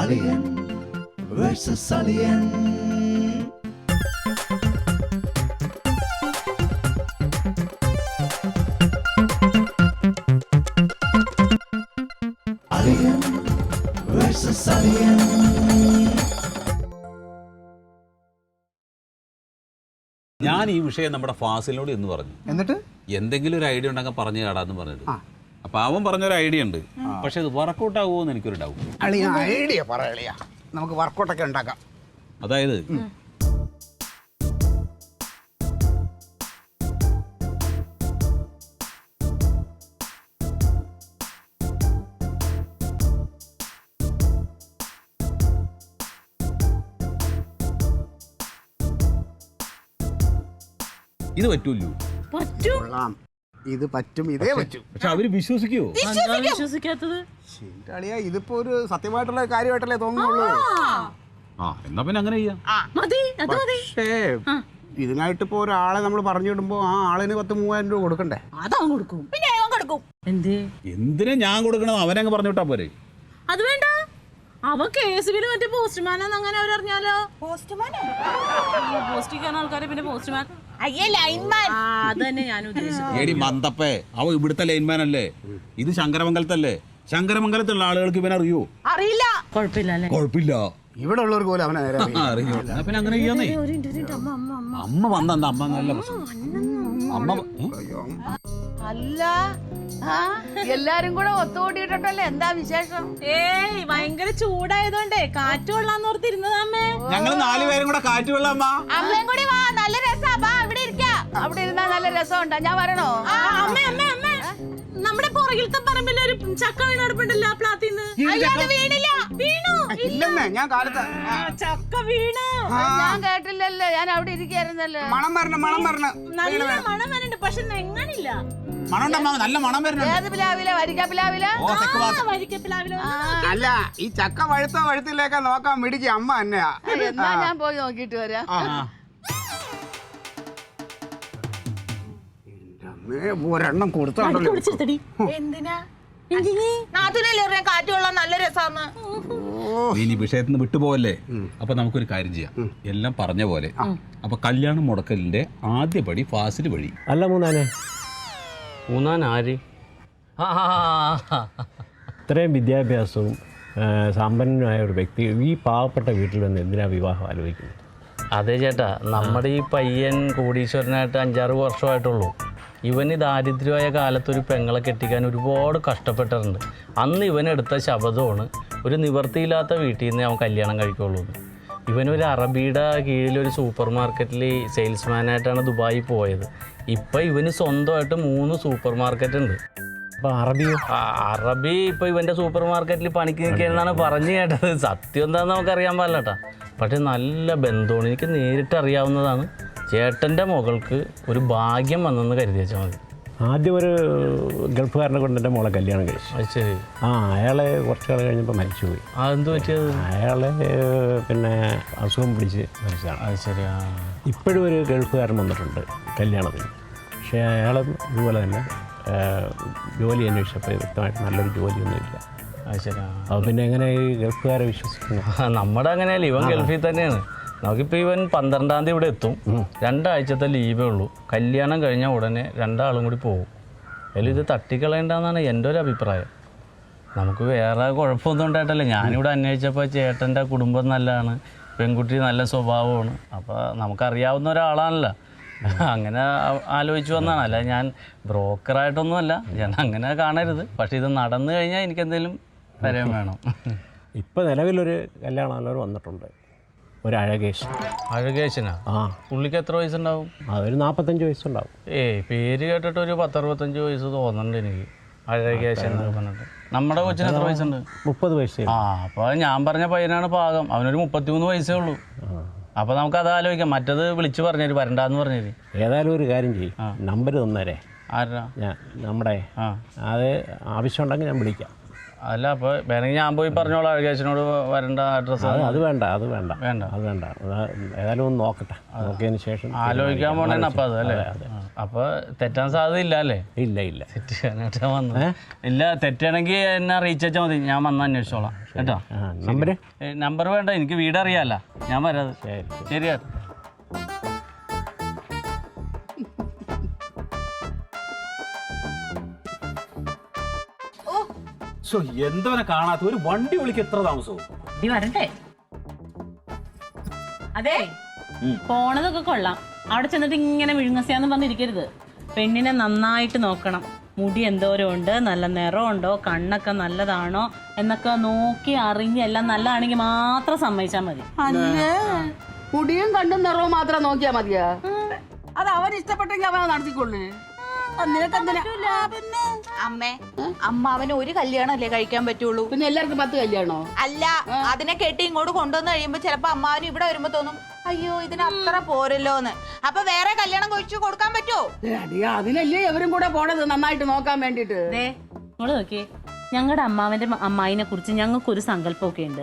Alien versus Alien. Alien versus Alien. ഞാൻ ഈ വിഷയം നമ്മുടെ ഫാസിലിനോട് എന്ന് പറഞ്ഞു. എന്നിട്ട് എന്തെങ്കിലും ഒരു ഐഡിയ ഉണ്ടെങ്കിൽ പറഞ്ഞു കേടാന്ന് പറഞ്ഞിട്ട്. അപ്പൊ അവൻ പറഞ്ഞൊരു ഐഡിയ ഉണ്ട്, പക്ഷെ ഇത് വർക്കൗട്ട് ആകുമോന്ന് എനിക്കൊരു ഡൗട്ട്. ഐഡിയ പറയളിയാ, നമുക്ക് വർക്കൗട്ടൊക്കെ ഉണ്ടാക്കാം. അതായത് ഇത് പറ്റൂല്ലോ. കൊള്ളാം, ഇത് പറ്റും, ഇതേ പറ്റും. പക്ഷെ അവര് വിശ്വസിക്കുവോ? വിശ്വസിക്കാത്തത് അളിയാ, ഇതിപ്പോ ഒരു സത്യമായിട്ടുള്ള കാര്യമായിട്ടല്ലേ തോന്നുന്നുള്ളൂ. എന്നാ പിന്നെ അങ്ങനെ ചെയ്യാം. പക്ഷേ ഇതിനായിട്ട് ഇപ്പൊ ഒരാളെ നമ്മൾ പറഞ്ഞു വിടുമ്പോ ആ ആളിന് 10,000-3000 രൂപ കൊടുക്കണ്ടേ? അതവൻ കൊടുക്കും. പിന്നെ അവൻ കൊടുക്കും. എന്തിനാ ഞാൻ കൊടുക്കണത്? അവനങ്ങ് പറഞ്ഞു വിട്ടാ പോരെ. അത് വേണ്ട, അവൻ കേസിൽ മറ്റേ പോസ്റ്റ്മാനാന്ന് അങ്ങനെ അവരറിഞ്ഞാലോ? പോസ്റ്റിക്കാൻ ആൾക്കാരെ പിന്നെ പോസ്റ്റ്മാൻ. അത് തന്നെ ഞാൻ ഉദ്ദേശിച്ചത്. ഏടി മന്തപ്പേ, അവ ഇവിടുത്തെ ലൈൻമാൻ അല്ലേ, ഇത് ശങ്കരമംഗലത്തല്ലേ. ശങ്കരമംഗലത്തുള്ള ആളുകൾക്ക് ഇവനെ അറിയോ? അറിയില്ല. കുഴപ്പമില്ല അല്ലേ? കുഴപ്പമില്ല, ഇവിടെ ഉള്ളവർക്ക് പോലും അവനെ നേരെ അറിയോ. പിന്നെ അങ്ങനെ ചെയ്യാന്നേ. അമ്മ വന്ന അമ്മ നല്ല പ്രശ്നം. അമ്മ അല്ല, എല്ലാരും കൂടെ ഒത്തുകൂടിയിട്ടല്ലേ, എന്താ വിശേഷം? ഏയ് ഭയങ്കര ചൂടായതുകൊണ്ടേ കാറ്റ് കൊള്ളാന്നോർത്തിരുന്നതാ അമ്മേ. ഞങ്ങള് 4 പേരും കൂടെ കാറ്റ് വെള്ള അമ്മ. അമ്മയും കൂടി വാ, നല്ല രസാ. വാ, ഇവിടെ ഇരിക്കാ. അവിടെ ഇരുന്നാ നല്ല രസമുണ്ടാ. ഞാൻ വരണോ? അമ്മേ അമ്മേ അമ്മേ, നമ്മുടെ പുറകിലത്തെ പറമ്പിൽ ഒരു ചക്ക വീണെടുപ്പുണ്ടല്ലോ പ്ലാത്തിന്ന്. വീണില്ല, വീണു. ഇല്ലെന്നേ, ഞാൻ കാലത്ത് ചക്ക വീണു. ഞാൻ കേട്ടില്ലല്ലോ, ഞാൻ അവിടെ ഇരിക്കായിരുന്നല്ലോ. മണം വരണം, മണം വരണം. നല്ല മണം വരുന്നുണ്ട്, പക്ഷെ നെങ്ങണില്ല. മണം നല്ല മണം വരുന്നുണ്ട്. ഏത് പിലാവില? വരിക്ക പിലാവില? വരിക്കപ്പിലാവിലോ. അല്ല, ഈ ചക്ക വഴുത്തോ വഴുത്തില്ലേക്കാ നോക്കാൻ മിടിക്ക് അമ്മ തന്നെയാ. എന്നാ ഞാൻ പോയി നോക്കിട്ട് വരാം. ഒരെണ്ണം കൊടുത്തോണ്ടല്ലോ. എന്തിനാ? നാട്ടിലല്ലേ കാറ്റ് കൊള്ളാൻ നല്ല രസാന്ന്. ഇനി വിഷയത്തിൽ നിന്ന് വിട്ടുപോകല്ലേ. അപ്പൊ നമുക്കൊരു കാര്യം ചെയ്യാം, എല്ലാം പറഞ്ഞ പോലെ. അപ്പൊ കല്യാണം മുടക്കലിന്റെ ആദ്യ പടി ഫാസിൽ വഴി. അല്ല ആര്? ഇത്രയും വിദ്യാഭ്യാസവും സമ്പന്നനായ ഒരു വ്യക്തി ഈ പാവപ്പെട്ട വീട്ടിൽ വന്ന് എന്തിനാ വിവാഹം ആലോചിക്കുന്നത്? അതെ ചേട്ടാ, നമ്മുടെ ഈ പയ്യൻ കോടീശ്വരനായിട്ട് 5-6 വർഷമായിട്ടുള്ളൂ. ഇവന് ദാരിദ്ര്യമായ കാലത്തൊരു പെങ്ങളെ കെട്ടിക്കാൻ ഒരുപാട് കഷ്ടപ്പെട്ടിട്ടുണ്ട്. അന്ന് ഇവനെടുത്ത ശപഥമാണ് ഒരു നിവൃത്തിയില്ലാത്ത വീട്ടിൽ നിന്ന് അവൻ കല്യാണം കഴിക്കുള്ളൂ. ഇവനൊരു അറബിയുടെ കീഴിലൊരു സൂപ്പർ മാർക്കറ്റിൽ സെയിൽസ്മാനായിട്ടാണ് ദുബായി പോയത്. ഇപ്പം ഇവന് സ്വന്തമായിട്ട് 3 സൂപ്പർ മാർക്കറ്റ് ഉണ്ട്. അപ്പോൾ അറബി ഇപ്പോൾ ഇവൻ്റെ സൂപ്പർ മാർക്കറ്റിൽ പണിക്ക് നിൽക്കുകയെന്നാണ് പറഞ്ഞു കേട്ടത്. സത്യം എന്താണെന്ന് നമുക്കറിയാൻ പാടില്ല കേട്ടോ. പക്ഷേ നല്ല ബന്ധമാണ്, എനിക്ക് നേരിട്ട് അറിയാവുന്നതാണ്. ചേട്ടൻ്റെ മകൾക്ക് ഒരു ഭാഗ്യം വന്നെന്ന് കരുതി വെച്ചാൽ മതി. ആദ്യം ഒരു ഗൾഫുകാരനെ കൊണ്ട് എൻ്റെ മോളെ കല്യാണം കഴിച്ചു. അത് ശരി. അയാളെ കുറച്ച് നാൾ കഴിഞ്ഞപ്പോൾ മരിച്ചുപോയി. അതെന്ത് പറ്റിയത്? അയാളെ പിന്നെ അസുഖം പിടിച്ച് മരിച്ചതാണ്. അത് ശരി. ഇപ്പോഴും ഒരു ഗൾഫുകാരൻ വന്നിട്ടുണ്ട് കല്യാണത്തിന്. പക്ഷേ അയാളും ഇതുപോലെ തന്നെ ജോലി അന്വേഷിച്ചപ്പോൾ വ്യക്തമായിട്ട് നല്ലൊരു ജോലിയൊന്നുമില്ല. അത് ശരി. അപ്പോൾ പിന്നെ എങ്ങനെ ഈ ഗൾഫുകാരെ വിശ്വസിക്കുന്നു? നമ്മുടെ അങ്ങനെയല്ല, ഇവൻ ഗൾഫിൽ തന്നെയാണ്. നമുക്കിപ്പോൾ ഇവൻ 12-ാം തീയതി ഇവിടെ എത്തും. 2 ആഴ്ചത്തെ ലീവേ ഉള്ളൂ. കല്യാണം കഴിഞ്ഞാൽ ഉടനെ 2 ആളും കൂടി പോകും. അതിൽ ഇത് തട്ടിക്കളയേണ്ടെന്നാണ് എൻ്റെ ഒരു അഭിപ്രായം. നമുക്ക് വേറെ കുഴപ്പമൊന്നും ഉണ്ടായിട്ടല്ല. ഞാനിവിടെ അന്വേഷിച്ചപ്പോൾ ചേട്ടൻ്റെ കുടുംബം നല്ലതാണ്, പെൺകുട്ടി നല്ല സ്വഭാവമാണ്. അപ്പോൾ നമുക്കറിയാവുന്ന ഒരാളാണല്ലോ, അങ്ങനെ ആലോചിച്ച് വന്നതാണ്. അല്ല, ഞാൻ ബ്രോക്കറായിട്ടൊന്നുമല്ല, ഞാൻ അങ്ങനെ കാണരുത്. പക്ഷേ ഇത് നടന്നു കഴിഞ്ഞാൽ എനിക്കെന്തെങ്കിലും വരാൻ വേണം. ഇപ്പോൾ നിലവിലൊരു കല്യാണം വന്നിട്ടുണ്ട്, ഒരു അഴകേശനാ? പുള്ളിക്ക് എത്ര വയസ്സുണ്ടാവും? അതൊരു 45 വയസ്സുണ്ടാവും. പേര് കേട്ടിട്ട് ഒരു 10-65 വയസ്സ് തോന്നുന്നുണ്ട് എനിക്ക്. അഴകേശൻ എന്നൊക്കെ പറഞ്ഞിട്ട്. നമ്മുടെ കൊച്ചിന് എത്ര വയസ്സുണ്ട്? 30 വയസ്സ്. അപ്പോൾ ഞാൻ പറഞ്ഞ പയ്യനാണ് പാകം. അവനൊരു 33 വയസ്സേ ഉള്ളൂ. അപ്പോൾ നമുക്കത് ആലോചിക്കാം. മറ്റത് വിളിച്ച് പറഞ്ഞേര്, വരണ്ടാന്ന് പറഞ്ഞേര്. ഏതായാലും ഒരു കാര്യം ചെയ്യും, നമ്പർ തന്നേരെ. ആരാ? നമ്മുടെ അത് ആവശ്യമുണ്ടെങ്കിൽ ഞാൻ വിളിക്കാം. അല്ല, അപ്പോൾ വേണമെങ്കിൽ ഞാൻ പോയി പറഞ്ഞോളാം അഴകേശനോട് വരേണ്ട അഡ്രസ്സ്. അത് വേണ്ട ഏതായാലും ഒന്ന് നോക്കട്ടെ, നോക്കിയതിന് ശേഷം ആലോചിക്കാൻ പോണേന്ന്. അപ്പം അതല്ലേ. അപ്പൊ തെറ്റാൻ സാധ്യതയില്ല അല്ലേ? ഇല്ല തെറ്റാനായിട്ടാ വന്നത്. ഇല്ല, തെറ്റാണെങ്കിൽ എന്നെ അറിയിച്ചാൽ മതി, ഞാൻ വന്ന് അന്വേഷിച്ചോളാം കേട്ടോ. നമ്പർ നമ്പർ വേണ്ട, എനിക്ക് വീട് അറിയാല്ല, ഞാൻ വരാത്. ശരി ചേട്ടാ. എന്തവനെ കാണാത്ത ഒരു വണ്ടി വിളിക്ക് എത്ര താമസവും ഇടി വരട്ടെ. അതെ, പോണതൊക്കെ കൊള്ളാം. അവിടെ ചെന്നിട്ട് ഇങ്ങനെ വിഴുങ്ങസ്യാന്ന് പറഞ്ഞിരിക്കരുത്. പെണ്ണിനെ നന്നായിട്ട് നോക്കണം. മുടി എന്തോരം ഉണ്ട്, നല്ല നിറമുണ്ടോ, കണ്ണൊക്കെ നല്ലതാണോ എന്നൊക്കെ നോക്കി അറിഞ്ഞ് എല്ലാം നല്ലതാണെങ്കിൽ മാത്രം സമ്മതിച്ചാൽ മതി. അല്ലേ മുടിയും കണ്ടും നിറവും മാത്രം നോക്കിയാ മതിയാ? അത് അവൻ ഇഷ്ടപ്പെട്ടെങ്കിൽ അവൻ നടത്തിക്കൊള്ളു. അമ്മേ, അമ്മാവന് ഒരു കല്യാണം അല്ലേ കഴിക്കാൻ പറ്റുള്ളൂ? പിന്നെ എല്ലാവർക്കും 10 കല്യാണോ? അല്ല, അതിനെ കെട്ടി ഇങ്ങോട്ട് കൊണ്ടുവന്ന് കഴിയുമ്പോ ചിലപ്പോ അമ്മാവന് ഇവിടെ വരുമ്പോ തോന്നും, അയ്യോ ഇതിന് അത്ര പോരല്ലോന്ന്. അപ്പൊ വേറെ കല്യാണം കഴിച്ചു കൊടുക്കാൻ പറ്റുമോ? അതിനല്ലേ എവരും കൂടെ പോണത്, നന്നായിട്ട് നോക്കാൻ വേണ്ടിട്ട്. നിങ്ങള് നോക്കിയേ, ഞങ്ങളുടെ അമ്മാവന്റെ അമ്മായിനെ കുറിച്ച് ഞങ്ങൾക്കൊരു സങ്കല്പമൊക്കെ ഉണ്ട്.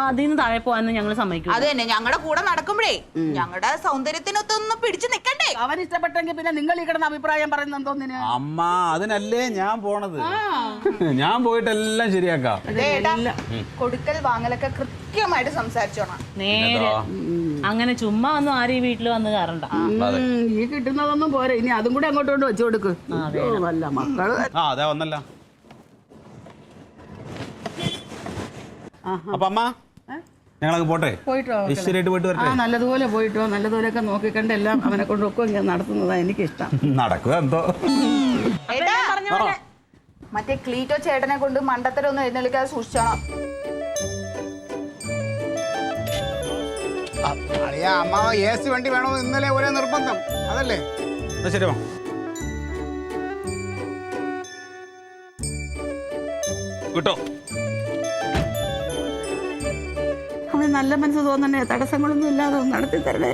അതിന് താഴെ പോകാന്ന് ഞങ്ങൾ സമ്മതിക്കും. അത് തന്നെ, ഞങ്ങളുടെ കൂടെ നടക്കുമ്പോഴേ ഞങ്ങളുടെ സൗന്ദര്യത്തിനൊത്തൊന്നും പിടിച്ചു നിക്കണ്ടേ? അവൻ ഇഷ്ടപ്പെട്ടെങ്കിൽ പിന്നെ നിങ്ങൾ ഈ കിടന്ന അഭിപ്രായം പറയുന്നതോന്നിന്? അമ്മ, അതിനല്ലേ ഞാൻ പോണത്. ഞാൻ പോയിട്ടെല്ലാം ശരിയാക്കാം. കൊടുക്കൽ വാങ്ങലൊക്കെ കൃത്യമായിട്ട് സംസാരിച്ചോണം. നേരെ അങ്ങനെ ചുമ്മാ ഒന്നും ആരും ഈ വീട്ടിൽ വന്ന് കയറണ്ട. ഈ കിട്ടുന്നതൊന്നും പോരെ, ഇനി അതും കൂടെ അങ്ങോട്ട് കൊണ്ട് വെച്ചു കൊടുക്ക്. നല്ല മക്കള്. അതെ വന്നല്ല. അപ്പൊ അമ്മ, ഞങ്ങളങ്ങ് പോട്ടെ. ശരിയായിട്ട് പോയിട്ട് വരട്ടെ. നല്ലതുപോലെ പോയിട്ടോ, നല്ലതുപോലെയൊക്കെ നോക്കിക്കണ്ട് എല്ലാം അവനെ കൊണ്ടൊക്കെ ഇങ്ങനെ നടത്തുന്നതാ എനിക്കിഷ്ടം. നടക്കുക എന്തോ. മറ്റേ ക്ലീറ്റോ ചേട്ടനെ കൊണ്ട് മണ്ടത്തരൊന്നും എഴുന്നള്ളിക്കാതെ സൂക്ഷിച്ചോണം. അമ്മാവ AC വണ്ടി വേണമെന്ന് ഇന്നലെ ഒരേ നിർബന്ധം, അതല്ലേ? ശരി കിട്ടോ. അവന് നല്ല മനസ്സ് തോന്നണേ, തടസ്സങ്ങളൊന്നും ഇല്ലാതെ നടത്തി തരണേ.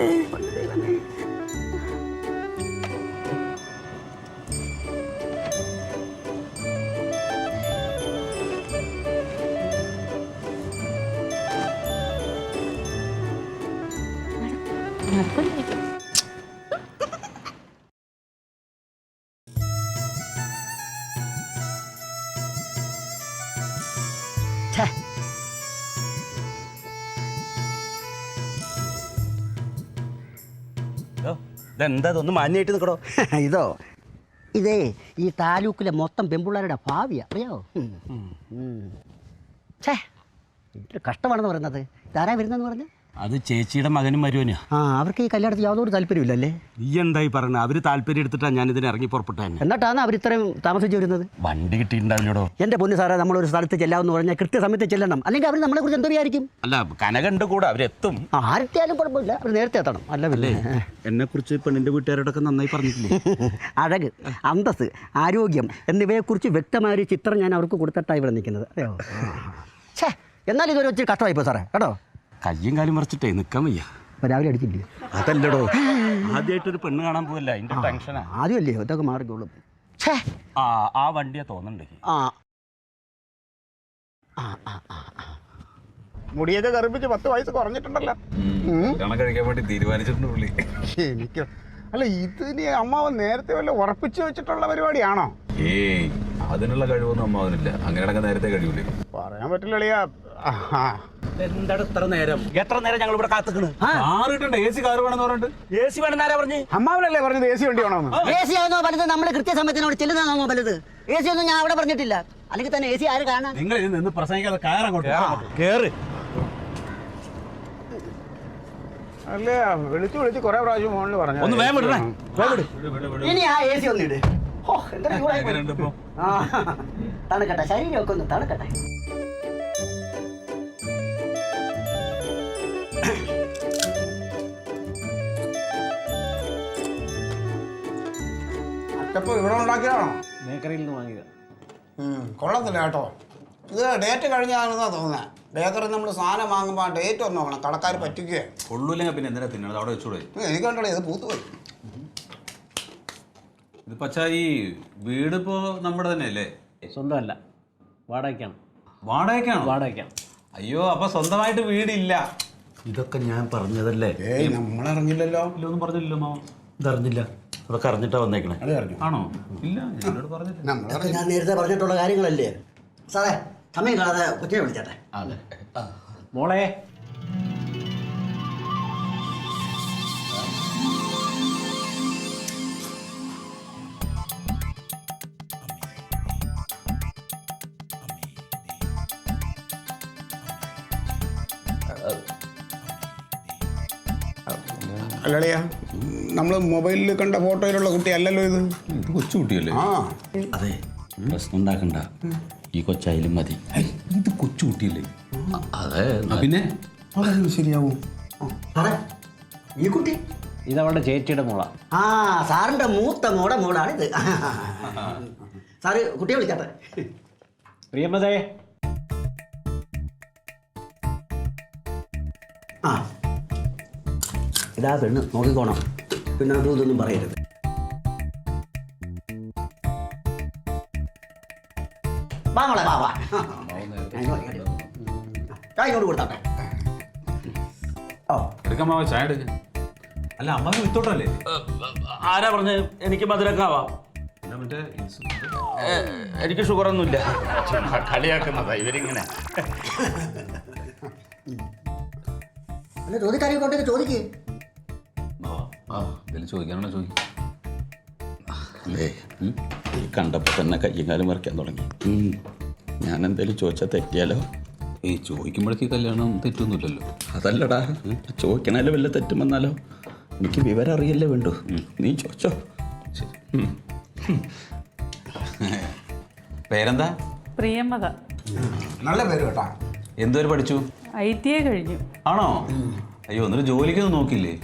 ഇതെന്താ ഇതൊന്ന് മാന്യായിട്ട് നിൽക്കണോ? ഇതോ, ഇതേ ഈ താലൂക്കിലെ മൊത്തം പെൺപിള്ളേരുടെ ഭാവിയാ, അറിയാവോ? ഛേ, ഇതൊരു കഷ്ടമാണെന്ന് പറയുന്നത്. ഇതാരാ വരുന്നതെന്ന് പറഞ്ഞ്? അത് ചേച്ചിയുടെ മകനും മരുവനാ. അവർക്ക് ഈ കല്യാണത്തിൽ യാതൊരു താല്പര്യമില്ലല്ലേ? നീ എന്തായി പറഞ്ഞത്? അവര് താല്പര്യം എടുത്തിട്ടാണ് ഞാൻ ഇതിന് ഇറങ്ങി പുറപ്പെട്ടു. എന്നിട്ടാണ് അവർ ഇത്രയും താമസിച്ച് വരുന്നത്? വണ്ടി കിട്ടിയിട്ടുണ്ടാവില്ലടോ. എൻ്റെ പൊന്നു സാറേ, നമ്മളൊരു സ്ഥലത്ത് ചെല്ലാമെന്ന് പറഞ്ഞാൽ കൃത്യസമയത്ത് ചെല്ലണം, അല്ലെങ്കിൽ അവർ നമ്മളെ കുറിച്ച് എന്തോ വിചാരിക്കും? അല്ല, കനകണ്ട് കൂടെ അവരെത്തും. ആരെത്തിയാലും കുഴപ്പമില്ല, അവർ നേരത്തെ എത്തണം. അല്ല പിന്നെ എന്നെ കുറിച്ച് പെണ്ണിന്റെ വീട്ടുകാരോടൊക്കെ നന്നായി പറഞ്ഞിട്ടില്ലേ? അഴക്, അന്തസ്, ആരോഗ്യം എന്നിവയെക്കുറിച്ച് വ്യക്തമായ ചിത്രം ഞാൻ അവർക്ക് കൊടുത്തിട്ടാണ് ഇവിടെ നിൽക്കുന്നത്, അറിയോ? ഛേ, എന്നാലും ഇതൊരു ഒത്തിരി കഷ്ടമായിപ്പോ സാറേ, കേട്ടോ. കയ്യും കാലും മറിച്ചിട്ടേ നിൽക്കാൻ വയ്യ. അപ്പോൾ രാവിലെ അടിച്ചില്ലേ? അതല്ലടോ, ആദ്യമായിട്ടൊരു പെണ്ണ് കാണാൻ പോവല്ല, അതിന്റെ ടെൻഷനാ. ആദ്യമല്ലേ ഇതൊക്കെ മാറിക്കോളൂ. ഛേ, ആ വണ്ടിയെ തോന്നുന്നുണ്ട്. മുടിയൊക്കെ കറുപ്പിച്ച് 10 വയസ്സ് കുറഞ്ഞിട്ടുണ്ടല്ലോ. കഴിക്കാൻ വേണ്ടി തീരുമാനിച്ചിട്ടുണ്ട് പുള്ളി. എനിക്ക് അല്ല, ഇതിന് അമ്മാവൻ നേരത്തെ വല്ല ഉറപ്പിച്ചു വെച്ചിട്ടുള്ള പരിപാടിയാണോ? ഏയ്, അതിനുള്ള കഴിവൊന്നും അമ്മാവനില്ല. അങ്ങനെയാണെങ്കിൽ നേരത്തെ കഴിയൂലേ? പറയാൻ പറ്റില്ല. എന്താണ് എത്ര നേരം ഞങ്ങൾ ഇവിടെ കാത്തുക്കണ്? AC കാർ വേണമെന്ന് പറഞ്ഞിട്ട് AC വേണമെന്ന് ആരാ പറഞ്ഞു? അമ്മാവനല്ലേ പറഞ്ഞത് AC വണ്ടി വേണമെന്ന്? AC ആണോ വലുത്? നമ്മൾ കൃത്യസമയത്തിനോട് ചെല്ലുന്നതാണോ വലുത്? AC ഒന്നും ഞാൻ അവിടെ പറഞ്ഞിട്ടില്ല. അല്ലെങ്കിൽ തന്നെ AC ആര് കാണാൻ? നിങ്ങൾ ഇതിൽ നിന്ന് പ്രസംഗിക്കാതെ കയറങ്ങോട്ട് കേറ്. അല്ലേ, വിളിച്ച് കുറെ പ്രാവശ്യം ഫോണിൽ പറഞ്ഞു. ഒന്ന് വേഗം വിടണേ. ഇനി ആ AC ഒന്ന് ഇട്. തണുക്കട്ടെ, ശരീരമൊക്കെ ഒന്ന് തണുക്കട്ടെ. അച്ചപ്പം ഇവിടെ ഉണ്ടാക്കിയതാണോ? ബേക്കറിയിൽ നിന്ന് വാങ്ങിയത്. കൊള്ളത്തില്ല കേട്ടോ. ഇത് ഡേറ്റ് കഴിഞ്ഞാണെന്നാ തോന്നുന്നത്. ബേക്കറിൽ നമ്മൾ സാധനം വാങ്ങുമ്പോൾ ആ ഡേറ്റ് ഒന്ന് നോക്കണം, കടക്കാർ പറ്റിക്കുക. കൊള്ളൂല്ലെങ്കിൽ പിന്നെ എന്തിനാ തിന്നണത്? അവിടെ വെച്ചൂടെ? എനിക്ക് കണ്ടോളൂ, ഇത് പൂത്തുപോയി. ഇത് പച്ചാ, ഈ വീട് ഇപ്പോ നമ്മുടെ തന്നെ അല്ലേ? സ്വന്തമല്ല, വാടകയ്ക്കാണ്. വാടകയ്ക്കാണ്. അയ്യോ, അപ്പൊ സ്വന്തമായിട്ട് വീടില്ല. ഇതൊക്കെ ഞാൻ പറഞ്ഞതല്ലേ? നമ്മളറിഞ്ഞില്ലല്ലോ. ഇല്ലൊന്നും പറഞ്ഞില്ലല്ലോ മാമ. ഇതറിഞ്ഞില്ല. അതൊക്കെ അറിഞ്ഞിട്ടാ വന്നേക്കണേ. അത് പറഞ്ഞു ആണോ? ഇല്ല, എന്നോട് പറഞ്ഞില്ല. അതൊക്കെ ഞാൻ നേരത്തെ പറഞ്ഞിട്ടുള്ള കാര്യങ്ങളല്ലേ. സാറേ സമയം കാണാതെ കൊച്ചിനെ വിളിച്ചേട്ടെ. അതെ. മോളെ അല്ലളിയാ, നമ്മൾ മൊബൈലിൽ കണ്ട ഫോട്ടോയിലുള്ള കുട്ടി അല്ലല്ലോ ഇത്. ഇത് കൊച്ചു കുട്ടിയല്ലേ? ആ അതെ, പ്രശ്നം ഉണ്ടാക്കണ്ട. ഈ കൊച്ചായാലും മതി. ഇത് കൊച്ചു കുട്ടിയല്ലേ? അതെ, പിന്നെ അതെങ്ങനെ ശരിയാവും? സാറേ ഈ കുട്ടി ഇതവളുടെ ചേച്ചിയുടെ മോളാ. ആ സാറിൻ്റെ മൂത്ത മോളാണിത്. സാറ് കുട്ടിയെ വിളിക്കട്ടെ. പ്രിയമതേ, ആ ഇതാ പെണ്ണ്, നോക്കിക്കോണം. പിന്നെ അതും ഇതൊന്നും പറയരുത്. വാ മോളെ, വാ വാ. ഇങ്ങോട്ട് കൊടുത്താട്ടെ. ഓ എടുക്കാൻ മാവ ചായ എടുക്ക. അല്ല, അമ്മക്ക് വിത്തോട്ടല്ലേ? ആരാ പറഞ്ഞ് എനിക്ക് മധുരമൊക്കെ ആവാം? മറ്റേ എനിക്ക് ഷുഗറൊന്നുമില്ല. കളിയാക്കുന്നതാ ഇവരിങ്ങനെ. അല്ല ചോദിക്കാരെയൊക്കെ ഉണ്ടെങ്കിൽ ചോദിക്കേ. എന്തെങ്കിലും ചോദിക്കാനാണോ? ചോദിക്കും. അല്ലേ, ഈ കണ്ടപ്പോൾ തന്നെ കയ്യും കാലം മറിക്കാൻ തുടങ്ങി. ഞാൻ എന്തേലും ചോദിച്ചാൽ തെറ്റിയാലോ? ഈ ചോദിക്കുമ്പോഴേക്ക് കല്യാണം തെറ്റൊന്നുമില്ലല്ലോ. അതല്ലടാ, ചോദിക്കണല്ലോ വല്ല തെറ്റും വന്നാലോ? എനിക്ക് വിവരം അറിയല്ലേ വേണ്ടു. നീ ചോദിച്ചോ. പേരെന്താ? പ്രിയമത. നല്ല പേര് കേട്ടാ. എന്തുവരെ പഠിച്ചു? ITI കഴിഞ്ഞു. ആണോ? അയ്യോ, എന്നിട്ട് ജോലിക്കൊന്നും നോക്കില്ലേ?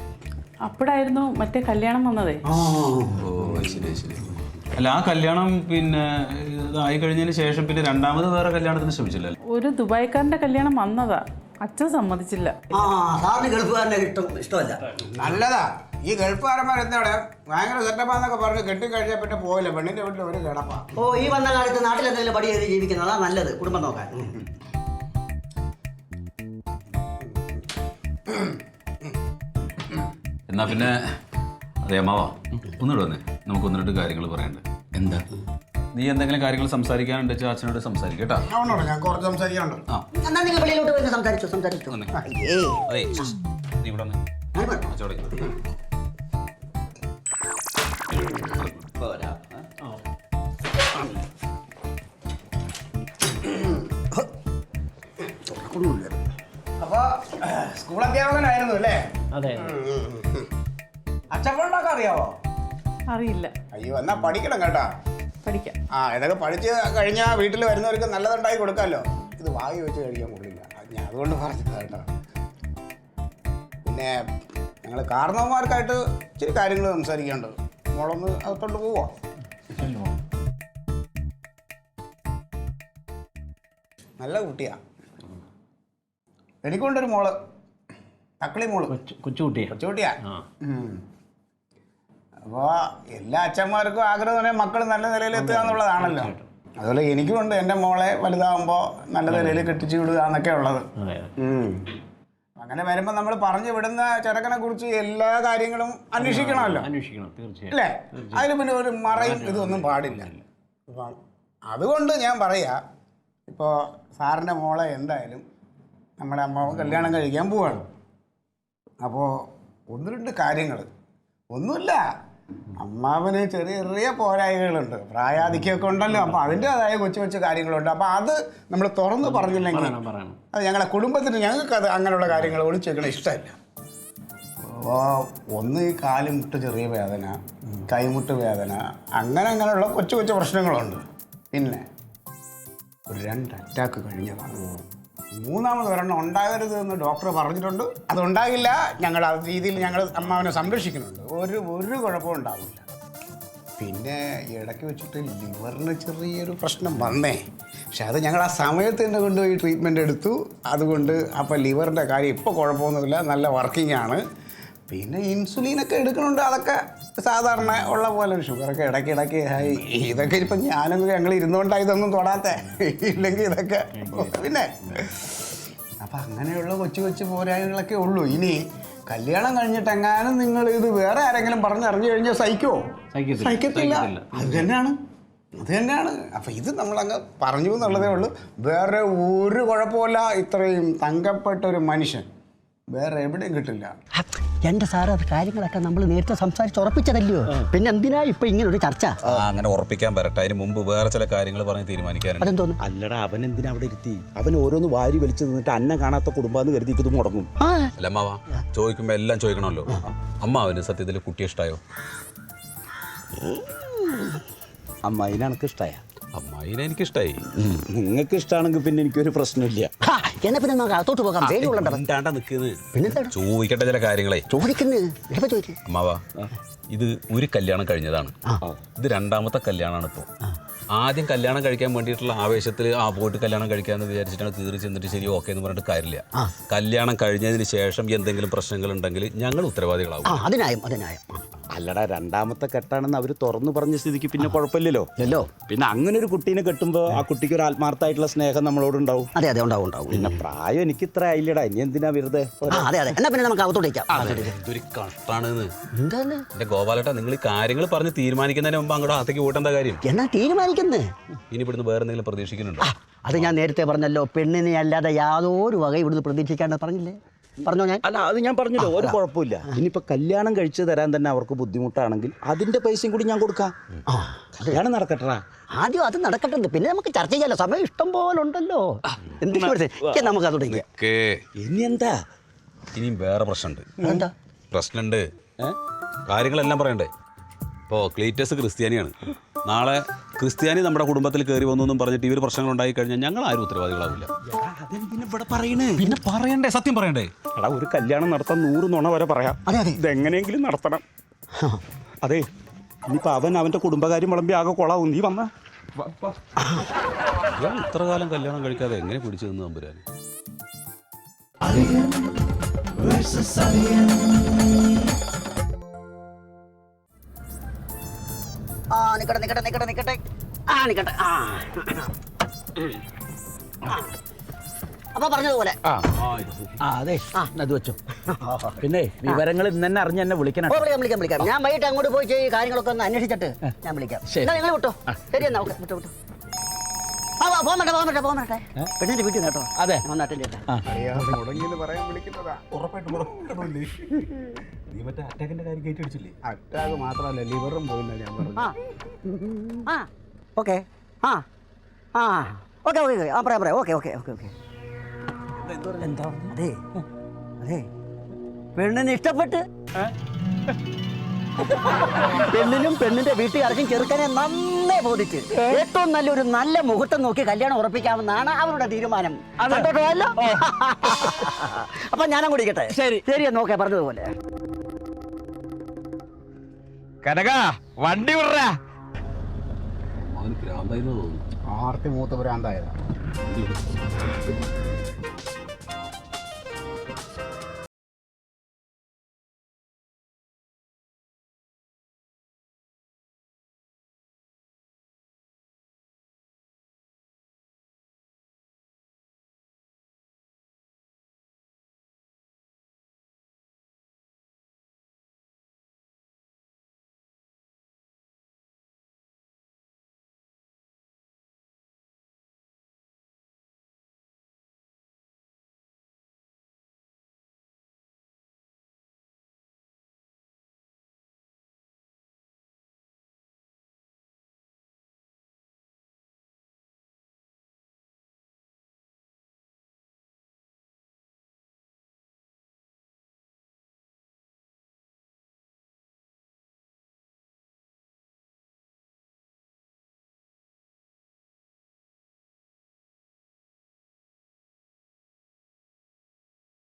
അപ്പോഴായിരുന്നു മറ്റേ കല്യാണം വന്നതേ. ഓ ശരി ശരി. അല്ല, ആ കല്യാണം പിന്നെ ഇതായി കഴിഞ്ഞതിന് ശേഷം പിന്നെ രണ്ടാമത് വേറെ കല്യാണത്തിന് ശ്രമിച്ചില്ലല്ലോ? ഒരു ദുബായ്ക്കാരന്റെ കല്യാണം വന്നതാ, അച്ഛൻ സമ്മതിച്ചില്ല. ആ സാറിന് ഗൾഫുകാരനെ ഇഷ്ടമല്ല. നല്ലതാ. ഈ ഗൾഫുകാരന്മാരെന്താണ് ഭയങ്കര സെറ്റപ്പാന്നൊക്കെ പറഞ്ഞ് കെട്ടിക്കഴിഞ്ഞാൽ പിന്നെ പോയില്ല. പെണ്ണിന്റെ വീട്ടിൽ ഒരു കിടപ്പാ. ഓ ഈ വന്ന കാലത്ത് നാട്ടിൽ എന്തെങ്കിലും പടി ചെയ്ത് ജീവിക്കുന്നതാ നല്ലത്, കുടുംബം നോക്കാൻ. എന്നാ പിന്നെ അതെ അമ്മാവാ, ഒന്നിട്ട് വന്നേ, നമുക്ക് ഒന്ന് രണ്ട് കാര്യങ്ങൾ പറയണ്ടേ. എന്താ? നീ എന്തെങ്കിലും കാര്യങ്ങൾ സംസാരിക്കാനുണ്ട് വെച്ചാൽ അച്ഛനോട് സംസാരിക്കും കേട്ടോ. ആവണോ? ഞാൻ കുറച്ച് സംസാരിക്കാനുണ്ട്. എന്നാ നിങ്ങൾ വെളിയിലോട്ട് പോയി സംസാരിച്ചു. അതെ, നീ ഇവിടെ വന്നേ. അച്ചോടെ അപ്പൊ സ്കൂൾ അധ്യാപകനായിരുന്നു അല്ലേ? അതെ. അച്ചപ്പോണ്ടൊക്കെ അറിയാവോ? അറിയില്ല. അയ്യോ, എന്നാ പഠിക്കണം കേട്ടാ. പഠിക്കാം. ആ ഇതൊക്കെ പഠിച്ച് കഴിഞ്ഞാൽ വീട്ടിൽ വരുന്നവർക്ക് നല്ലതുണ്ടായി കൊടുക്കാമല്ലോ. ഇത് വാങ്ങി വെച്ച് കഴിക്കാൻ കൊള്ളില്ല. ഞാൻ അതുകൊണ്ട് പറഞ്ഞത് കേട്ടോ. പിന്നെ ഞങ്ങൾ കാരണവന്മാർക്കായിട്ട് ഇച്ചിരി കാര്യങ്ങൾ സംസാരിക്കേണ്ടത്. മോളൊന്ന് അകത്തോട്ട് പോവോ? നല്ല കുട്ടിയാ. എനിക്കൊണ്ടൊരു മോള്, തക്കളി മോള്, കൊച്ചുകുട്ടിയാ. അപ്പോൾ എല്ലാ അച്ഛന്മാർക്കും ആഗ്രഹം തന്നെ മക്കൾ നല്ല നിലയിൽ എത്തുക എന്നുള്ളതാണല്ലോ. അതുപോലെ എനിക്കുമുണ്ട് എൻ്റെ മോളെ വലുതാകുമ്പോൾ നല്ല നിലയിൽ കെട്ടിച്ചു വിടുക എന്നൊക്കെ ഉള്ളത്. അങ്ങനെ വരുമ്പോൾ നമ്മൾ പറഞ്ഞു വിടുന്ന ചെറുക്കനെ കുറിച്ച് എല്ലാ കാര്യങ്ങളും അന്വേഷിക്കണമല്ലോ. അല്ലേ? അതിന് പിന്നെ ഒരു മറയും ഇതൊന്നും പാടില്ല. അപ്പം അതുകൊണ്ട് ഞാൻ പറയാ, ഇപ്പോൾ സാറിൻ്റെ മോളെ എന്തായാലും നമ്മുടെ അമ്മാവൻ കല്യാണം കഴിക്കാൻ പോവാണ്. അപ്പോൾ ഒന്ന് രണ്ട് കാര്യങ്ങൾ, ഒന്നുമില്ല, അമ്മാവന് ചെറിയ ചെറിയ പോരായ്മകളുണ്ട്, പ്രായാധിക്യമൊക്കെ ഉണ്ടല്ലോ. അപ്പോൾ അതിൻ്റെതായ കൊച്ചു കൊച്ചു കാര്യങ്ങളുണ്ട്. അപ്പോൾ അത് നമ്മൾ തുറന്ന് പറഞ്ഞില്ലെങ്കിൽ അത് ഞങ്ങളുടെ കുടുംബത്തിന് ഞങ്ങൾക്കത് അങ്ങനെയുള്ള കാര്യങ്ങൾ ഒളിച്ചു വെക്കണ ഇഷ്ടമല്ല. അപ്പോൾ ഒന്ന് ഈ കാലുമുട്ട് ചെറിയ വേദന, കൈമുട്ട് വേദന, അങ്ങനെയുള്ള കൊച്ചു കൊച്ചു പ്രശ്നങ്ങളുണ്ട്. പിന്നെ ഒരു 2 അറ്റാക്ക് കഴിഞ്ഞതാണ്. 3ാമത് ഒരെണ്ണം ഉണ്ടാകരുത് എന്ന് ഡോക്ടർ പറഞ്ഞിട്ടുണ്ട്. അതുണ്ടാകില്ല. ഞങ്ങൾ ആ രീതിയിൽ ഞങ്ങൾ അമ്മാവനെ സംരക്ഷിക്കുന്നുണ്ട്. ഒരു കുഴപ്പവും ഉണ്ടാവില്ല. പിന്നെ ഇടയ്ക്ക് വെച്ചിട്ട് ലിവറിന് ചെറിയൊരു പ്രശ്നം വന്നേ. പക്ഷെ അത് ഞങ്ങൾ ആ സമയത്ത് തന്നെ കൊണ്ടുപോയി ട്രീറ്റ്മെൻറ്റ് എടുത്തു. അതുകൊണ്ട് അപ്പോൾ ലിവറിൻ്റെ കാര്യം ഇപ്പോൾ കുഴപ്പമൊന്നുമില്ല, നല്ല വർക്കിംഗ് ആണ്. പിന്നെ ഇൻസുലിനൊക്കെ എടുക്കുന്നുണ്ട്. അതൊക്കെ സാധാരണ ഉള്ള പോലെ. ഷുഗറൊക്കെ ഇടയ്ക്കിടയ്ക്ക് ഹായ്. ഇതൊക്കെ ഇപ്പം ഞാനൊന്നും ഞങ്ങൾ ഇരുന്നുകൊണ്ടാണ് ഇതൊന്നും തൊടാത്ത. ഇല്ലെങ്കിൽ ഇതൊക്കെ പിന്നെ അപ്പം അങ്ങനെയുള്ള കൊച്ചു കൊച്ചു പോരായ്മകളൊക്കെ ഉള്ളൂ. ഇനി കല്യാണം കഴിഞ്ഞിട്ടെങ്ങാനും നിങ്ങൾ ഇത് വേറെ ആരെങ്കിലും പറഞ്ഞറിഞ്ഞു കഴിഞ്ഞാൽ സഹിക്കുമോ? സഹിക്കത്തില്ല. അത് തന്നെയാണ്. അപ്പം ഇത് നമ്മളങ്ങ് പറഞ്ഞു എന്നുള്ളതേ ഉള്ളൂ. വേറെ ഒരു കുഴപ്പമില്ല. ഇത്രയും തങ്കപ്പെട്ട ഒരു മനുഷ്യൻ വേറെ എവിടെയും കിട്ടില്ല. എൻ്റെ സാറ് അത് കാര്യങ്ങളൊക്കെ നമ്മൾ നേരത്തെ സംസാരിച്ച് ഉറപ്പിച്ചതല്ലയോ, പിന്നെ എന്തിനാ ഇപ്പൊ ഇങ്ങനെ ഒരു ചർച്ച? അങ്ങനെ ഉറപ്പിക്കാൻ വരട്ടെ, അതിന് മുമ്പ് വേറെ ചില കാര്യങ്ങൾ പറഞ്ഞ് തീരുമാനിക്കാറുണ്ട്. അതെന്തോന്നു? അല്ലടാ, അവൻ എന്തിനാ അവിടെ ഇരുത്തി? അവൻ ഓരോന്ന് വാരി വലിച്ചു നിന്നിട്ട് അന്നെ കാണാത്ത കുടുംബാന്ന് കരുതിയിട്ട് ഇത് മുടങ്ങും. അല്ല അമ്മാവാ, ചോദിക്കുമ്പോ എല്ലാം ചോദിക്കണമല്ലോ. അമ്മാവന് സത്യത്തിൽ കുട്ടിയെ ഇഷ്ടായോ? അമ്മായിനെ എനിക്ക് ഇഷ്ടായ? അമ്മായിനെ എനിക്കിഷ്ടായി. നിങ്ങൾക്ക് ഇഷ്ടമാണെങ്കിൽ പിന്നെ എനിക്കൊരു പ്രശ്നമില്ല. എന്നാ പിന്നെ നമുക്ക് അകത്തോട്ട് പോകാം. നിൽക്കുന്നത് ചോദിക്കട്ടെ ചില കാര്യങ്ങളെ. അമ്മാവാ, ഇത് ഒരു കല്യാണം കഴിഞ്ഞതാണ്. ഇത് രണ്ടാമത്തെ കല്യാണമാണ് ഇപ്പോൾ. ആദ്യം കല്യാണം കഴിക്കാൻ വേണ്ടിയിട്ടുള്ള ആവേശത്തിൽ പോയിട്ട് കല്യാണം കഴിക്കാമെന്ന് വിചാരിച്ചിട്ടാണ് കീറി ചെന്നിട്ട് ശരി ഓക്കെ എന്ന് പറഞ്ഞിട്ട് കാര്യമില്ല. കല്യാണം കഴിഞ്ഞതിന് ശേഷം എന്തെങ്കിലും പ്രശ്നങ്ങൾ ഉണ്ടെങ്കിൽ ഞങ്ങൾ ഉത്തരവാദികളാവും. അല്ലടാ, രണ്ടാമത്തെ കെട്ടാണെന്ന് അവർ തുറന്നു പറഞ്ഞ സ്ഥിതിക്ക് പിന്നെ കുഴപ്പമില്ലല്ലോ. പിന്നെ അങ്ങനെ ഒരു കുട്ടീനെ കെട്ടുമ്പോൾ ആ കുട്ടിക്ക് ഒരു ആത്മാർത്ഥമായിട്ടുള്ള സ്നേഹം നമ്മളോട് ഉണ്ടാവും. അതെ ഉണ്ടാവും. പിന്നെ പ്രായം എനിക്ക് ഇത്ര ആയില്ലടാ, ഇനി എന്തിനാ വെറുതെ. ഇതൊരു കഷ്ടാണ്. എന്റെ ഗോപാലേട്ടാ, നിങ്ങൾ ഈ കാര്യങ്ങൾ പറഞ്ഞ് തീരുമാനിക്കുന്നതിന് മുമ്പ് അങ്ങോട്ട് അകത്തേക്ക് പോട്ടെന്താ കാര്യം? എന്നാ തീരുമാനിക്കുന്നത്? ഇനി ഇവിടുന്ന് വേറെ എന്തെങ്കിലും പ്രതീക്ഷിക്കുന്നുണ്ടോ? അത് ഞാൻ നേരത്തെ പറഞ്ഞല്ലോ, പെണ്ണിനെ അല്ലാതെ യാതൊരു വക ഇവിടുന്ന് പ്രതീക്ഷിക്കാണ്ട് പറഞ്ഞില്ലേ? പറഞ്ഞോ ഞാൻ? അല്ല, അത് ഞാൻ പറഞ്ഞല്ലോ, ഒരു കുഴപ്പമില്ല. ഇനിയിപ്പോൾ കല്യാണം കഴിച്ച് തരാൻ തന്നെ അവർക്ക് ബുദ്ധിമുട്ടാണെങ്കിൽ അതിന്റെ പൈസയും കൂടി ഞാൻ കൊടുക്കാം. കല്യാണം നടക്കട്ടാ. ആദ്യം അത് നടക്കട്ടെ, പിന്നെ നമുക്ക് ചർച്ച ചെയ്യാലോ. സമയം ഇഷ്ടം പോലെ ഉണ്ടല്ലോ. നമുക്ക് അതോടെ ഇനി എന്താ? ഇനിയും വേറെ പ്രശ്നമുണ്ട്. എന്താ പ്രശ്നമുണ്ട്? കാര്യങ്ങളെല്ലാം പറയണ്ടേ? ഇപ്പോൾ ക്ലീറ്റസ് ക്രിസ്ത്യാനിയാണ്. നാളെ ക്രിസ്ത്യാനി നമ്മുടെ കുടുംബത്തിൽ കയറി വന്നു എന്നും പറഞ്ഞിട്ട് ഇവർ പ്രശ്നങ്ങൾ ഉണ്ടായി കഴിഞ്ഞാൽ ഞങ്ങൾ ആരും ഉത്തരവാദികളാവില്ല. പിന്നെ പറയണ്ടേ, സത്യം പറയണ്ടേ? എടാ, ഒരു കല്യാണം നടത്താൻ 100 നുണ വരെ പറയാം. ഇതെങ്ങനെയെങ്കിലും നടത്തണം. അതെ, ഇനിയിപ്പോൾ അവൻ്റെ കുടുംബകാര്യം വിളമ്പി ആകെ കൊളാവും. നീ വന്ന ഇത്ര കാലം കല്യാണം കഴിക്കാതെ എങ്ങനെ പിടിച്ചു നിന്ന് തമ്പുരാൻ? Alien versus Alien. നിക്കട്ടെ. അപ്പൊ പറഞ്ഞതുപോലെ അതെ, അത് വെച്ചോ. പിന്നെ വിവരങ്ങൾ ഇന്ന് തന്നെ അറിഞ്ഞ് എന്നെ വിളിക്കണം. വിളിക്കാം. ഞാൻ വൈകിട്ട് അങ്ങോട്ട് പോയി കാര്യങ്ങളൊക്കെ ഒന്ന് അന്വേഷിച്ചിട്ട് ഞാൻ വിളിക്കാം. നിങ്ങൾ വിട്ടോ. ശരി എന്നാ, ഓക്കെ, വിട്ടോ. പോകട്ടെ. പെണ്ണിന്റെ വീട്ടിൽ കേട്ടോ. അതെ, അറ്റൻഡ് ചെയ്യട്ടെ. അറ്റാക്ക് മാത്രമല്ല, ലിവറും പോയില്ല ഞാൻ പറഞ്ഞു. ഓക്കെ പറയാം. ഓക്കെ. അതെ പെണ്ണിന് ഇഷ്ടപ്പെട്ട് പെണ്ണിനും പെണ്ണിന്റെ വീട്ടുകാർക്കും ചെറുക്കനെ നന്നേ ബോധിച്ച് ഏറ്റവും നല്ല മുഹൂർത്തം നോക്കി കല്യാണം ഉറപ്പിക്കാമെന്നാണ് അവരുടെ തീരുമാനം. അതോട്ടല്ലോ. അപ്പൊ ഞാനും കൂടിക്കട്ടെ. ശരി നോക്കെ പറഞ്ഞതുപോലെ. കനക വണ്ടി വിടറാ. ആർത്തി മൂത്ത ഭ്രാന്തായതാ.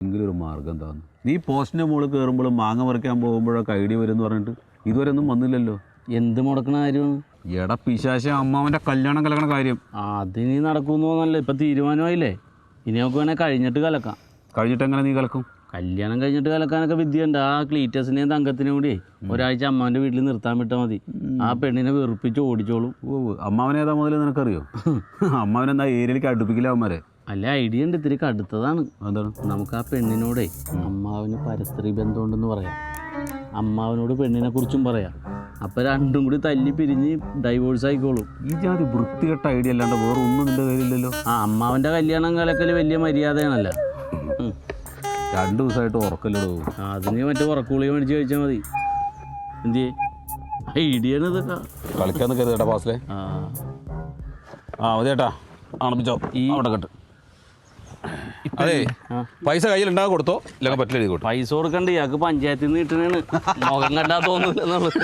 എങ്കിലും ഒരു മാർഗം എന്താന്ന്? നീ പോസ്റ്റിന്റെ മുകളിൽ കയറുമ്പോഴും മാങ്ങ പറിക്കാൻ പോകുമ്പോഴൊക്കെ ഐഡിയ വരും എന്ന് പറഞ്ഞിട്ട് ഇതുവരെ ഒന്നും വന്നില്ലല്ലോ. എന്ത് മുടക്കണ കാര്യമാണ്? എടാ പിശാശ, അമ്മാവന്റെ കല്യാണം കലക്കണ കാര്യം. അതിനി നടക്കുമെന്നല്ല, ഇപ്പം തീരുമാനമായില്ലേ. ഇനി നമുക്ക് വേണേൽ കഴിഞ്ഞിട്ട് കലക്കാം. കഴിഞ്ഞിട്ട് എങ്ങനെ നീ കലക്കും? കല്യാണം കഴിഞ്ഞിട്ട് കലക്കാനൊക്കെ വിദ്യയുണ്ട്. ആ ക്ലീറ്റസിനെയും തങ്കത്തിനെയും കൂടി ഒരാഴ്ച അമ്മാവൻ്റെ വീട്ടിൽ നിർത്താൻ വിട്ടാൽ മതി. ആ പെണ്ണിനെ വെറുപ്പിച്ച് ഓടിച്ചോളും. അമ്മാവനേതാ മുതൽ നിനക്കറിയോ? അമ്മാവനെന്താ ഏരിയയിലേക്ക് അടുപ്പിക്കില്ല അവന്മാരെ. അല്ല ഐഡിയ ഉണ്ട്, ഇത്തിരി കടുത്തതാണ്. എന്താണ്? നമുക്ക് ആ പെണ്ണിനോടേ അമ്മാവന് പരസ്ത്രീ ബന്ധമുണ്ടെന്ന് പറയാം, അമ്മാവനോട് പെണ്ണിനെ കുറിച്ചും പറയാം. അപ്പൊ രണ്ടും കൂടി തല്ലി പിരിഞ്ഞ് ഡൈവോഴ്സ് ആയിക്കോളും. ഈ ജാതി വൃത്തികെട്ട ഐഡിയ അല്ലാണ്ട് വേറെ ഒന്നും നിന്റെ കയ്യിലില്ലല്ലോ. ആ അമ്മാവന്റെ കല്യാണം കലക്കല് വലിയ മര്യാദയാണല്ലോ. 2 ദിവസമായിട്ട് ഉറക്കല്ലോ. അതിന് മറ്റേ ഉറക്കുളി മേടിച്ച് കഴിച്ചാൽ മതി. എന്ത് ഐഡിയ ഇതൊക്കെ കളിക്കാന്ന് കരുതേട്ടാ പാസിലെ. മതി ചേട്ടാ, ആണപ്പിച്ചോ ഈ അവിടെ കെട്ട്. അതെ, പൈസ കയ്യിലുണ്ടാകാൻ കൊടുത്തോ, ഇല്ലെങ്കിൽ പറ്റില്ല എഴുതി കൊടുത്തു. പൈസ കൊടുക്കണ്ട, ഇയാൾക്ക് പഞ്ചായത്തിൽ നിന്ന് കിട്ടണേണ്. മുഖം കണ്ടാ തോന്നില്ല എന്നുള്ളത്.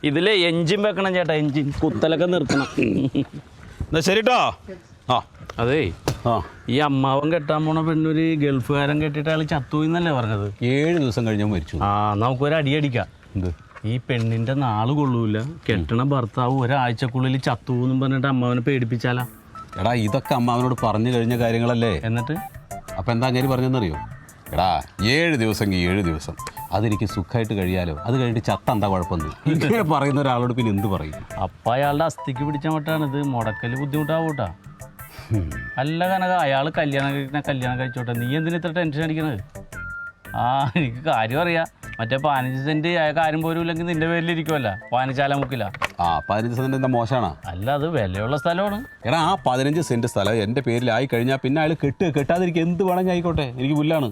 ഇതിലെ എഞ്ചിൻ വെക്കണം ചേട്ടാ, എഞ്ചിൻ കുത്തലൊക്കെ നിർത്തണം. എന്നാ ശരിട്ടോ. അതേ, ഈ അമ്മാവൻ കെട്ടാൻ പോണ പെണ്ണൊരു ഗൾഫുകാരൻ കെട്ടിട്ട് അയാൾ ചത്തുപോയി എന്നല്ലേ പറഞ്ഞത്? 7 ദിവസം കഴിഞ്ഞാൽ മരിച്ചു. നമുക്കൊരു അടിയടിക്കാം. എന്ത്? ഈ പെണ്ണിന്റെ നാള് കൊള്ളൂല, കെട്ടണ ഭർത്താവ് ഒരാഴ്ചക്കുള്ളിൽ ചത്തുവെന്നും പറഞ്ഞിട്ട് അമ്മാവനെ പേടിപ്പിച്ചാലാ? എടാ, ഇതൊക്കെ അമ്മാവനോട് പറഞ്ഞു കഴിഞ്ഞ കാര്യങ്ങളല്ലേ. എന്നിട്ട് അപ്പം എന്താ ഞാൻ പറഞ്ഞെന്നറിയോ? എടാ, 7 ദിവസമെങ്കിൽ 7 ദിവസം അതെനിക്ക് സുഖമായിട്ട് കഴിയാലോ. അത് കഴിഞ്ഞിട്ട് ചത്ത എന്താ കുഴപ്പമൊന്നും. ഇങ്ങനെ പറയുന്ന ഒരാളോട് പിന്നെ എന്ത് പറയും? അപ്പം അയാളുടെ അസ്ഥിക്ക് പിടിച്ച മട്ടാണിത്. മുടക്കൽ ബുദ്ധിമുട്ടാവൂട്ടാ. അല്ല കനക, അയാൾ കല്യാണം കഴിച്ചോട്ടെ, നീ എന്തിനാ ഇത്ര ടെൻഷൻ അടിക്കണത്? എനിക്ക് കാര്യം അറിയാം. മറ്റേ 15 സെന്റ് കാര്യം പോലും ഇല്ലെങ്കിൽ നിന്റെ പേരിലിരിക്കുമല്ല, 15 മുക്കില്ല. 15 സെന്റ് എന്താ മോശമാണ്? അല്ല, അത് വിലയുള്ള സ്ഥലമാണ്. എടാ, ആ 15 സെന്റ് സ്ഥലം എൻ്റെ പേരിലായി കഴിഞ്ഞാൽ പിന്നെ അയാൾ കെട്ടാതിരിക്കും എന്ത് വേണമെങ്കിൽ ആയിക്കോട്ടെ, എനിക്ക് പുല്ലാണ്.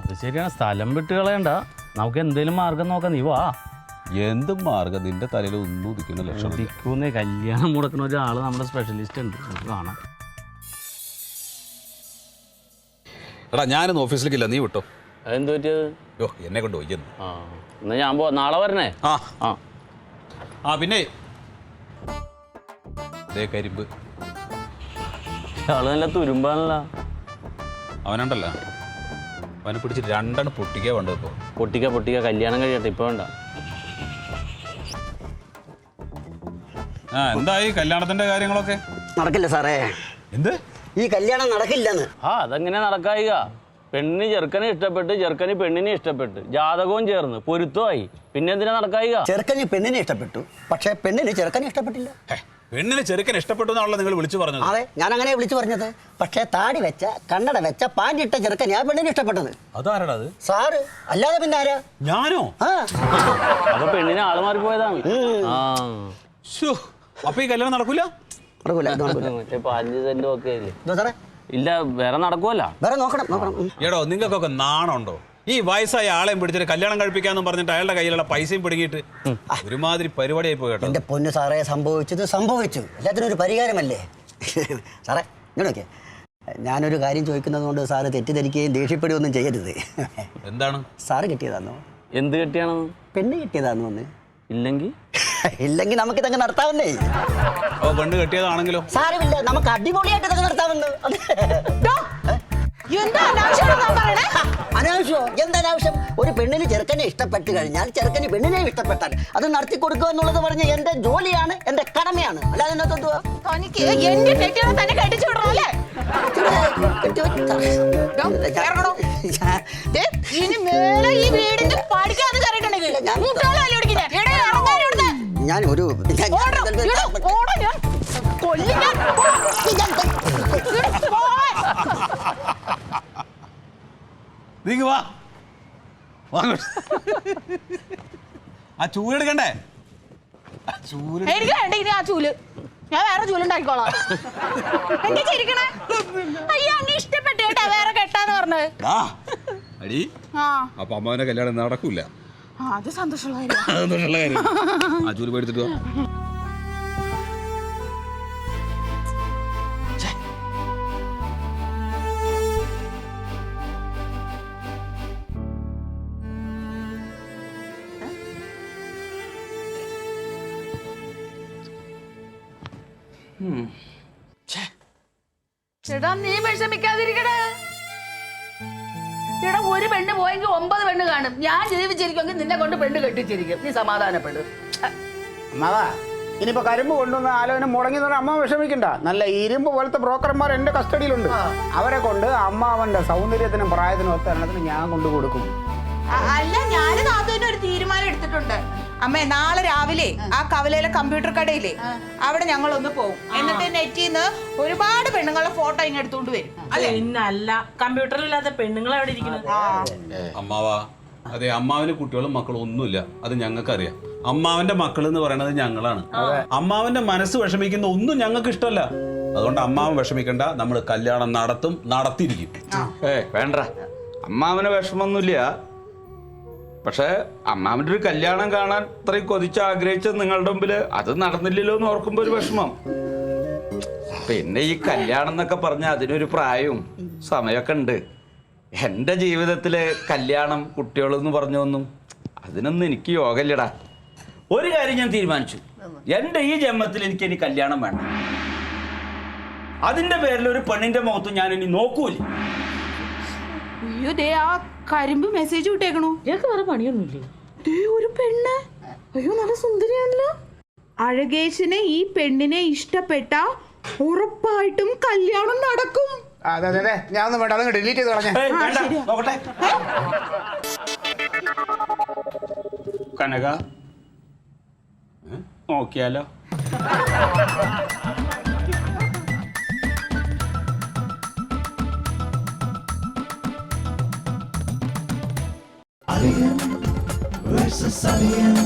അത് ശരിയാണ്, സ്ഥലം വിട്ട് കളയണ്ട. നമുക്ക് എന്തെങ്കിലും മാർഗം നോക്കാം, നീ വാ. എന്തും മാർഗം, നിന്റെ തലയിൽ ഒന്നും ഉദിക്കുന്ന ലക്ഷണം. ഉദിക്കുന്നേ, കല്യാണം മുടക്കുന്ന ഒരാൾ നമ്മുടെ സ്പെഷ്യലിസ്റ്റ് ഉണ്ട്, നമുക്ക് കാണാം. എടാ, ഞാനൊന്ന് ഓഫീസിലേക്കില്ല, നീ വിട്ടോ. അതെന്ത് പറ്റിയത്? എന്നെ കൊണ്ട് വയ്ക്കുന്നു. എന്നാ ഞാൻ നാളെ വരണേ. പിന്നെ കരിമ്പ് ആള് നല്ല തുരുമ്പാണല്ല. അവനുണ്ടല്ല, അവനെ പിടിച്ച് 2 പൊട്ടിക്കാ വേണ്ടത്. ഇപ്പോൾ പൊട്ടിക്ക കല്യാണം കഴിയട്ടെ, ഇപ്പൊ വേണ്ട. എന്തായി കല്യാണത്തിന്റെ കാര്യങ്ങളൊക്കെ? നടക്കില്ല സാറേ. എന്ത്? ഈ കല്യാണം നടക്കില്ലെന്ന്. അതെങ്ങനെ നടക്കായിക? പെണ്ണിന് ചെറുക്കനെ ഇഷ്ടപ്പെട്ട്, ചെറുക്കന് പെണ്ണിനെ ഇഷ്ടപ്പെട്ട്, ജാതകവും ചേർന്ന് പൊരുത്തമായി, പിന്നെ എന്തിനാ നടക്കായിക? ചെറുക്കന് പെണ്ണിനെ ഇഷ്ടപ്പെട്ടു, പക്ഷെ പെണ്ണിന് ചെറുക്കനെ ഇഷ്ടപ്പെട്ടില്ല. പെണ്ണിന് ചെറുക്കൻ ഇഷ്ടപ്പെട്ടു എന്നാണല്ലോ നിങ്ങൾ വിളിച്ചു പറഞ്ഞത്? അതെ, ഞാൻ അങ്ങനെ വിളിച്ചു പറഞ്ഞത്. പക്ഷെ താടി വെച്ച, കണ്ണട വെച്ച, പാൻറിട്ട ചെറുക്കൻ ഞാൻ പെണ്ണിനെ ഇഷ്ടപ്പെട്ടത്. അതാരടാ അത്? സാറ്, അല്ലാതെ പിന്നെ ആരാ? ഞാനോ? അപ്പൊ പെണ്ണിന് ആള് മാറിപ്പോയതാണ്. അപ്പൊ ഈ കല്യാണം നടക്കൂല? മറ്റേ 15 സെന്റും ഒക്കെ ഇല്ല, വേറെ നടക്കുമല്ല. വേറെ നോക്കണം. എടോ, നിങ്ങൾക്കൊക്കെ നാണുണ്ടോ? ഈ വയസ്സായ ആളെയും പിടിച്ചിട്ട് കല്യാണം കഴിപ്പിക്കാന്ന് പറഞ്ഞിട്ട് അയാളുടെ കയ്യിലുള്ള പൈസയും പിടിക്കിട്ട് ഒരുമാതിരി പരിപാടിയായി പോയി കേട്ടോ. എന്റെ പൊന്നു സാറേ, സംഭവിച്ചത് സംഭവിച്ചു. എല്ലാത്തിനും ഒരു പരിഹാരമല്ലേ സാറേ? ഇങ്ങനെയൊക്കെ ഞാനൊരു കാര്യം ചോദിക്കുന്നത് കൊണ്ട് സാറ് തെറ്റിദ്ധരിക്കുകയും ദേഷ്യപ്പെടുകയൊന്നും ചെയ്യരുത്. എന്താണ്? സാറ് കിട്ടിയതാണോ? എന്ത് കിട്ടിയാണെന്ന്? പെണ്ണ് കിട്ടിയതാണോ? ഒന്ന് ഇല്ലെങ്കിൽ നമുക്കിതങ്ങ് നടത്താവുന്നേ. പെണ്ണ് കെട്ടിയതാണെങ്കിലോ? സാരമില്ല, നമുക്ക് അടിപൊളിയായിട്ട് ഇതൊക്കെ നടത്താവുന്നു. അനാവശ്യമോ? എന്തനാവശ്യം? ഒരു പെണ്ണിന് ചെറുക്കനെ ഇഷ്ടപ്പെട്ട് കഴിഞ്ഞാൽ ചെറുക്കന് പെണ്ണിനെ ഇഷ്ടപ്പെട്ടാൽ അത് നടത്തി കൊടുക്കുക എന്നുള്ളത് പറഞ്ഞ് എന്റെ ജോലിയാണ്, എന്റെ കടമയാണ്. അല്ലാതെ ഞാൻ ഒരു ആ ചൂലെടുക്കണ്ടേ? എനിക്ക് വേണ്ട ഇനി ആ ചൂല്, ഞാൻ വേറെ ചൂലുണ്ടാക്കിക്കോളാം. എന്താ ചിരിക്കണേ? അയ്യോ, അങ്ങ് ഇഷ്ടപ്പെട്ടു കേട്ടാ വേറെ കെട്ടാന്ന് പറഞ്ഞത്. അപ്പൊ അമ്മാവന്റെ കല്യാണം നടക്കൂല. അത് സന്തോഷമുള്ള കാര്യം. ആ ചൂല് പേടിച്ചിട്ടോ? ചേട്ടാ, നീ വിഷമിക്കാതിരിക്കണേ. ഇവിടെ ഒരു പെണ്ണ് പോയെങ്കിൽ 9 പെണ്ണ് കാണും. ഞാൻ ജീവിച്ചിരിക്കുമെങ്കിൽ നിന്നെ കൊണ്ട് പെണ്ണ് കെട്ടിച്ചിരിക്കും. നീ സമാധാനപ്പെടും. അമ്മാവാ, ഇനിയിപ്പോ കരിമ്പ് കൊണ്ടുവന്ന ആലോചന മുടങ്ങി അമ്മ വിഷമിക്കണ്ട. നല്ല ഇരുമ്പ് പോലത്തെ ബ്രോക്കർമാർ എന്റെ കസ്റ്റഡിയിലുണ്ട്. അവരെ കൊണ്ട് അമ്മാവന്റെ സൗന്ദര്യത്തിനും പ്രായത്തിനും ഒത്തരണത്തിന് ഞാൻ കൊണ്ടു കൊടുക്കും. അല്ല, ഞാൻ നാത്തൂന് ഒരു തീരുമാനം എടുത്തിട്ടുണ്ട്. അമ്മേ നാളെ രാവിലെ ആ കവലയിലെ കമ്പ്യൂട്ടർ കടയില്ലേ അവിടെ ഞങ്ങൾ ഒന്ന് പോകും. എന്നിട്ട് നെറ്റിൽ നിന്ന് ഒരുപാട് പെണ്ണുങ്ങളുടെ ഫോട്ടോ ഇങ്ങ് എടുത്തുകൊണ്ട് വരും. പിന്നല്ല, കമ്പ്യൂട്ടറില്ലാത്ത പെണ്ണുങ്ങൾ എവിടെ ഇരിക്കുന്നത്? അമ്മാവാ, അതെ, അമ്മാവിന് കുട്ടികളും മക്കളും ഒന്നുമില്ല, അത് ഞങ്ങൾക്കറിയാം. അമ്മാവന്റെ മക്കൾ എന്ന് പറയുന്നത് ഞങ്ങളാണ്. അമ്മാവന്റെ മനസ്സ് വിഷമിക്കുന്ന ഒന്നും ഞങ്ങൾക്ക് ഇഷ്ടമല്ല. അതുകൊണ്ട് അമ്മാവൻ വിഷമിക്കണ്ട, നമ്മൾ കല്യാണം നടത്തിയിരിക്കും. വേണ്ട, അമ്മാവന് വിഷമൊന്നുമില്ല. പക്ഷെ അമ്മാവന്റെ ഒരു കല്യാണം കാണാൻ ഇത്രയും കൊതിച്ച് ആഗ്രഹിച്ചത് നിങ്ങളുടെ മുമ്പിൽ അത് നടന്നില്ലല്ലോ എന്ന് ഓർക്കുമ്പോ ഒരു വിഷമം. പിന്നെ ഈ കല്യാണം എന്നൊക്കെ പറഞ്ഞാൽ അതിനൊരു പ്രായവും സമയമൊക്കെ ഉണ്ട്. എൻ്റെ ജീവിതത്തില് കല്യാണം കുട്ടികളെന്ന് പറഞ്ഞൊന്നും അതിനൊന്നും എനിക്ക് യോഗമില്ലടാ. ഒരു കാര്യം ഞാൻ തീരുമാനിച്ചു, എൻ്റെ ഈ ജന്മത്തിൽ എനിക്ക് ഇനി കല്യാണം വേണ്ട. അതിന്റെ പേരിൽ ഒരു പെണ്ണിന്റെ മുഖത്ത് ഞാൻ ഇനി നോക്കൂല. അയ്യോ ദേ ആ കരിമ്പ് മെസ്സേജ് വിട്ടേക്കണു. ഇയാൾക്ക് വേറെ പണിയൊന്നുമില്ലേ? ദേ ഒരു പെണ്ണ്, അയ്യോ നല്ല സുന്ദരിയാണല്ലോ. അഴകേശന് ഈ പെണ്ണിനെ ഇഷ്ടപ്പെട്ട ഉറപ്പായിട്ടും കല്യാണം നടക്കും. അതെ അതെ അതെ, ഞാൻ ഒന്നും വേണ്ട, അതങ്ങ് ഡിലീറ്റ് ചെയ്ത് കളഞ്ഞേ. നോക്കട്ടെ കനക, നോക്കിയാലോ? Alien versus Alien.